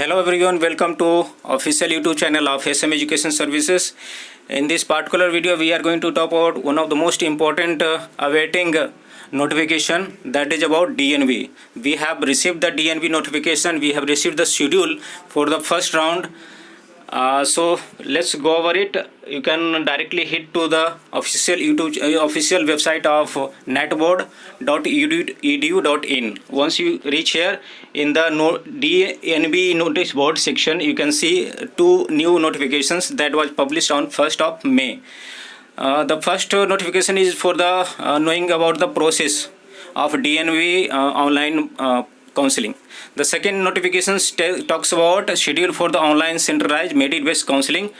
Hello everyone, welcome to official YouTube channel of SM Education Services. In this particular video, we are going to talk about one of the most important awaiting notification, that is about DNV. We have received the DNV notification. We have received the schedule for the first round. So let's go over it. You can directly hit to the official official website of netboard.edu.in. Once you reach here, in the DNV notice board section, you can see two new notifications that was published on 1st of May. The first notification is for the knowing about the process of DNV online counseling. The second notification talks about schedule for the online centralized merit-based counseling,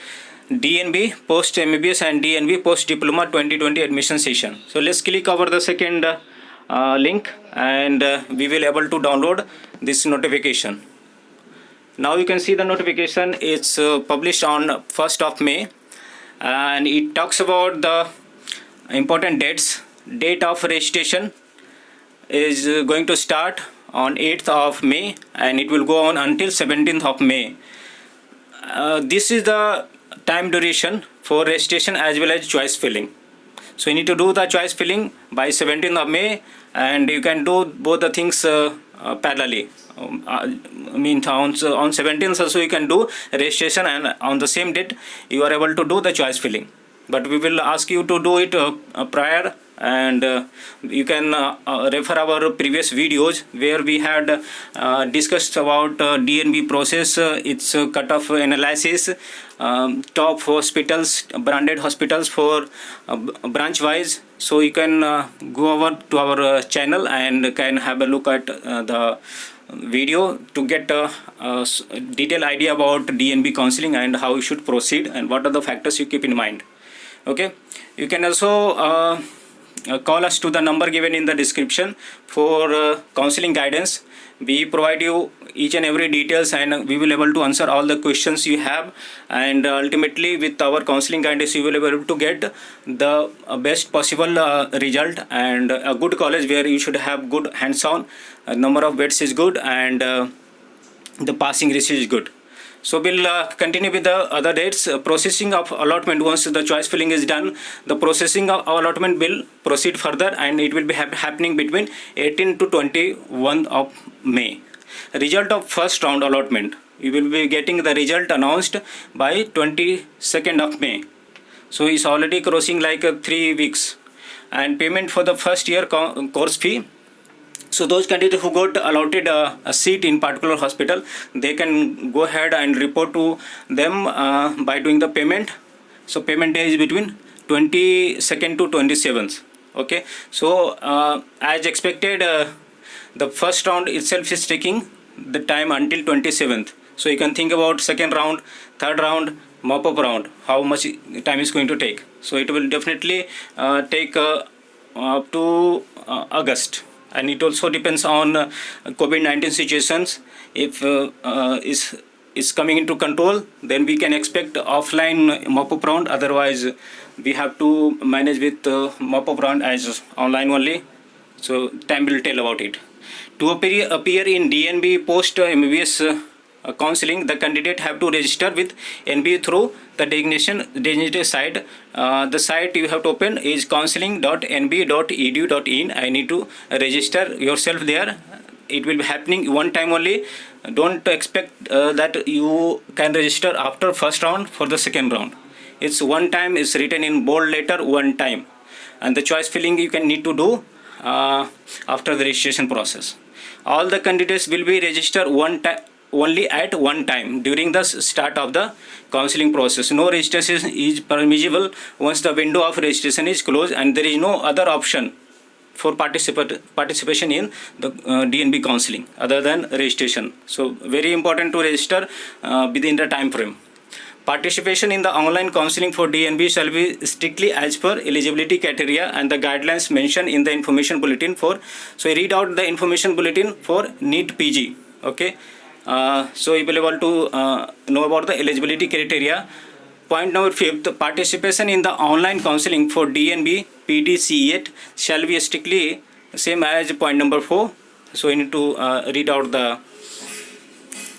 DNB post MBBS and DNB post diploma 2020 admission session. So let's click over the second link and we will able to download this notification. Now you can see the notification is published on 1st of May and it talks about the important dates. Date of registration is going to start on 8th of May and it will go on until 17th of May. This is the time duration for registration as well as choice filling. So you need to do the choice filling by 17th of May and you can do both the things parallelly. Means on 17th also you can do registration and on the same date you are able to do the choice filling. But we will ask you to do it prior, and you can refer our previous videos where we had discussed about DNB process, its cutoff analysis, top hospitals, branded hospitals for branch wise. So you can go over to our channel and can have a look at the video to get a detailed idea about DNB counseling and how you should proceed and what are the factors you keep in mind. Okay, you can also call us to the number given in the description for counseling guidance. We provide you each and every details and we will able to answer all the questions you have, and ultimately with our counseling guidance you will be able to get the best possible result and a good college where you should have good hands-on, number of beds is good and the passing ratio is good. So we'll continue with the other dates. Processing of allotment, once the choice filling is done, the processing of allotment will proceed further and it will be happening between 18 to 21 of May. Result of first round allotment, you will be getting the result announced by 22nd of May. So it's already crossing like 3 weeks. And payment for the first year course fee. So those candidates who got allotted a seat in particular hospital, they can go ahead and report to them by doing the payment. So payment day is between 22nd to 27th. Okay. So as expected, the first round itself is taking the time until 27th. So you can think about second round, third round, mop-up round, how much time is going to take. So it will definitely take up to August. And it also depends on COVID-19 situations. If is coming into control, then we can expect offline mop-up round. Otherwise, we have to manage with mop-up round as online only. So time will tell about it. To appear in DNB post MBBS counseling, the candidate have to register with NBU through the designated site. The site you have to open is counseling.nbu.edu.in. I need to register yourself there. It will be happening one time only. Don't expect that you can register after first round for the second round. It's one time. It's written in bold letter, one time. And the choice filling you can need to do after the registration process. All the candidates will be registered only at one time during the start of the counseling process. No registration is permissible once the window of registration is closed and there is no other option for participation in the DNB counseling other than registration. So very important to register within the time frame. Participation in the online counseling for DNB shall be strictly as per eligibility criteria and the guidelines mentioned in the information bulletin for. So I read out the information bulletin for NEET PG. Okay. So you will be able to know about the eligibility criteria. Point number 5, participation in the online counseling for DNB PDCET shall be strictly same as point number 4. So you need to read out the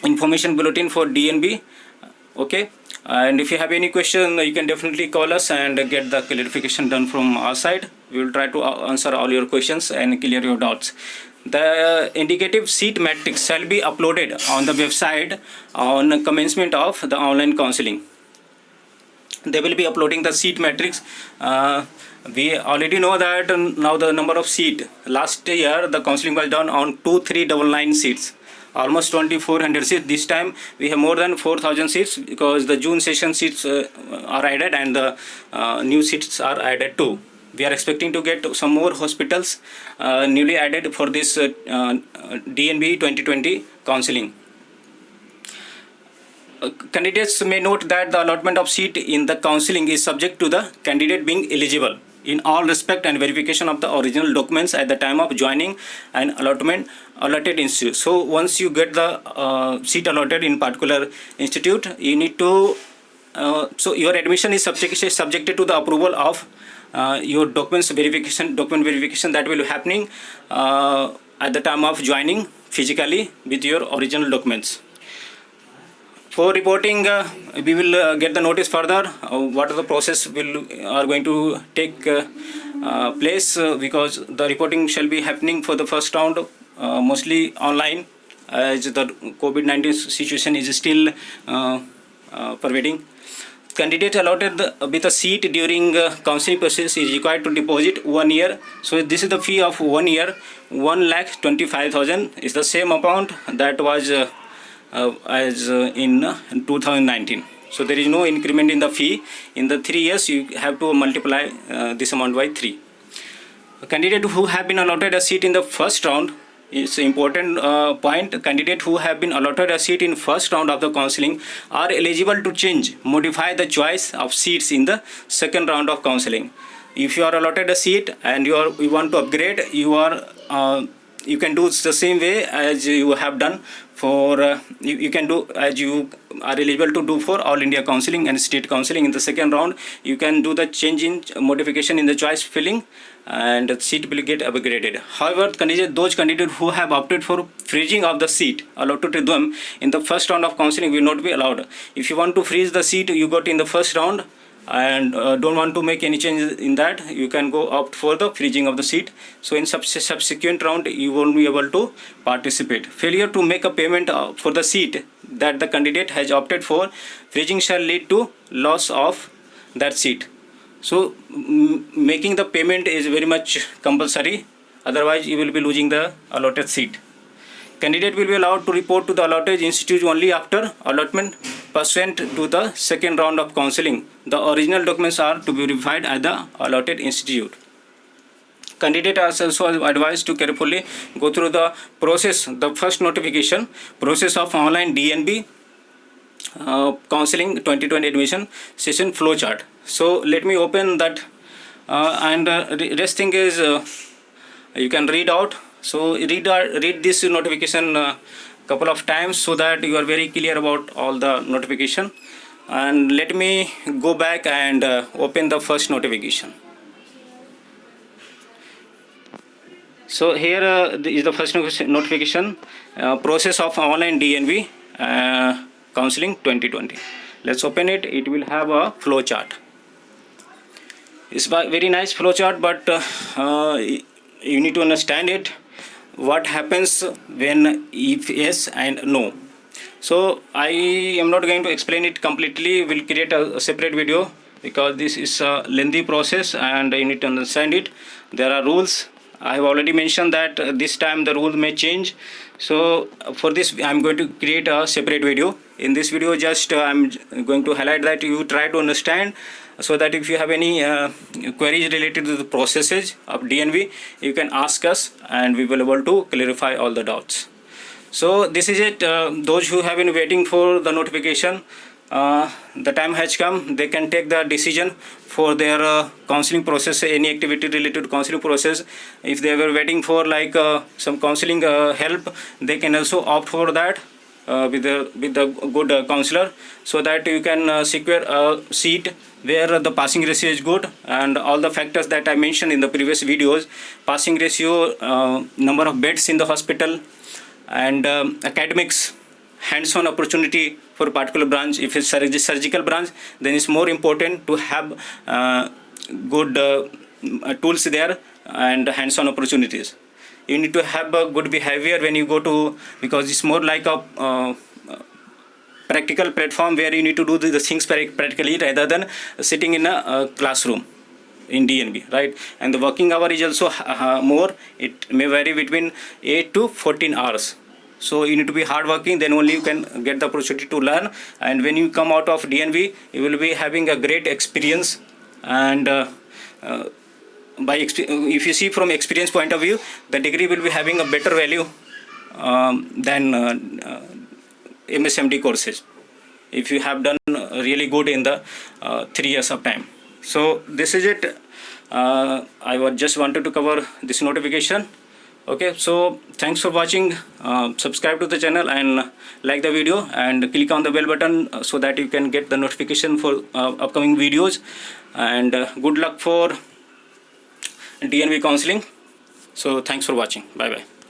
information bulletin for DNB. Okay, and if you have any question, you can definitely call us and get the clarification done from our side. We will try to answer all your questions and clear your doubts. The indicative seat matrix shall be uploaded on the website on commencement of the online counseling. They will be uploading the seat matrix. We already know that now the number of seat. Last year the counseling was done on 2399 seats, almost 2400 seats. This time we have more than 4000 seats because the June session seats are added and the new seats are added too. We are expecting to get some more hospitals newly added for this DNB 2020 counseling. Candidates may note that the allotment of seat in the counseling is subject to the candidate being eligible in all respect and verification of the original documents at the time of joining an allotted institute. So once you get the seat allotted in particular institute, you need to so your admission is subjected to the approval of your document verification that will be happening at the time of joining physically with your original documents. For reporting, we will get the notice further. What are the process are going to take place because the reporting shall be happening for the first round mostly online as the COVID-19 situation is still pervading. Candidate allotted with a seat during counseling process is required to deposit 1 year. So this is the fee of 1 year. 1,25,000 is the same amount that was as in 2019. So there is no increment in the fee. In the 3 years you have to multiply this amount by 3. A candidate who have been allotted a seat in the first round is an important point. Candidate who have been allotted a seat in first round of the counseling are eligible to modify the choice of seats in the second round of counseling. If you are allotted a seat and you want to upgrade, you can do the same way as you have done for you can do as you are eligible to do for all India counseling and state counseling. In the second round you can do the change in modification in the choice filling and the seat will get upgraded. However, those candidates who have opted for freezing of the seat allotted to them in the first round of counseling will not be allowed. If you want to freeze the seat you got in the first round and don't want to make any changes in that, you can go opt for the freezing of the seat. So in subsequent round you won't be able to participate. Failure to make a payment for the seat that the candidate has opted for freezing shall lead to loss of that seat. So making the payment is very much compulsory, otherwise you will be losing the allotted seat. Candidate will be allowed to report to the allotted institute only after allotment pursuant to the second round of counseling. The original documents are to be verified at the allotted institute. Candidate are also advised to carefully go through the process, the first notification process of online DNB counseling 2020 admission session flowchart. So let me open that and rest thing is you can read out. So read this notification couple of times so that you are very clear about all the notification. And let me go back and open the first notification. So here is the first notification process of online DNB counseling 2020. Let's open it. It will have a flow chart. It's a very nice flow chart, but you need to understand it. What happens when if yes and no. So I am not going to explain it completely. We'll create a separate video because this is a lengthy process and you need to understand it. There are rules. I have already mentioned that this time the rule may change. So for this I am going to create a separate video. In this video just I am going to highlight that you try to understand, so that if you have any queries related to the processes of DNB, you can ask us and we will be able to clarify all the doubts. So this is it. Those who have been waiting for the notification, the time has come. They can take the decision for their counseling process, any activity related to counseling process. If they were waiting for like some counseling help, they can also opt for that with a good counselor, so that you can secure a seat where the passing ratio is good and all the factors that I mentioned in the previous videos: passing ratio, number of beds in the hospital, and academics, hands-on opportunity for a particular branch. If it's surgical branch, then it's more important to have good tools there and hands-on opportunities. You need to have a good behavior when you go to, because it's more like a practical platform where you need to do the things practically rather than sitting in a classroom in DNB, right? And the working hour is also more. It may vary between 8 to 14 hours. So you need to be hardworking, then only you can get the opportunity to learn. And when you come out of DNB, you will be having a great experience. And if you see from experience point of view, the degree will be having a better value than MSMD courses, if you have done really good in the 3 years of time. So this is it. I just wanted to cover this notification. Okay, so thanks for watching. Subscribe to the channel and like the video and click on the bell button so that you can get the notification for upcoming videos. And good luck for DNB counseling. So thanks for watching. Bye bye.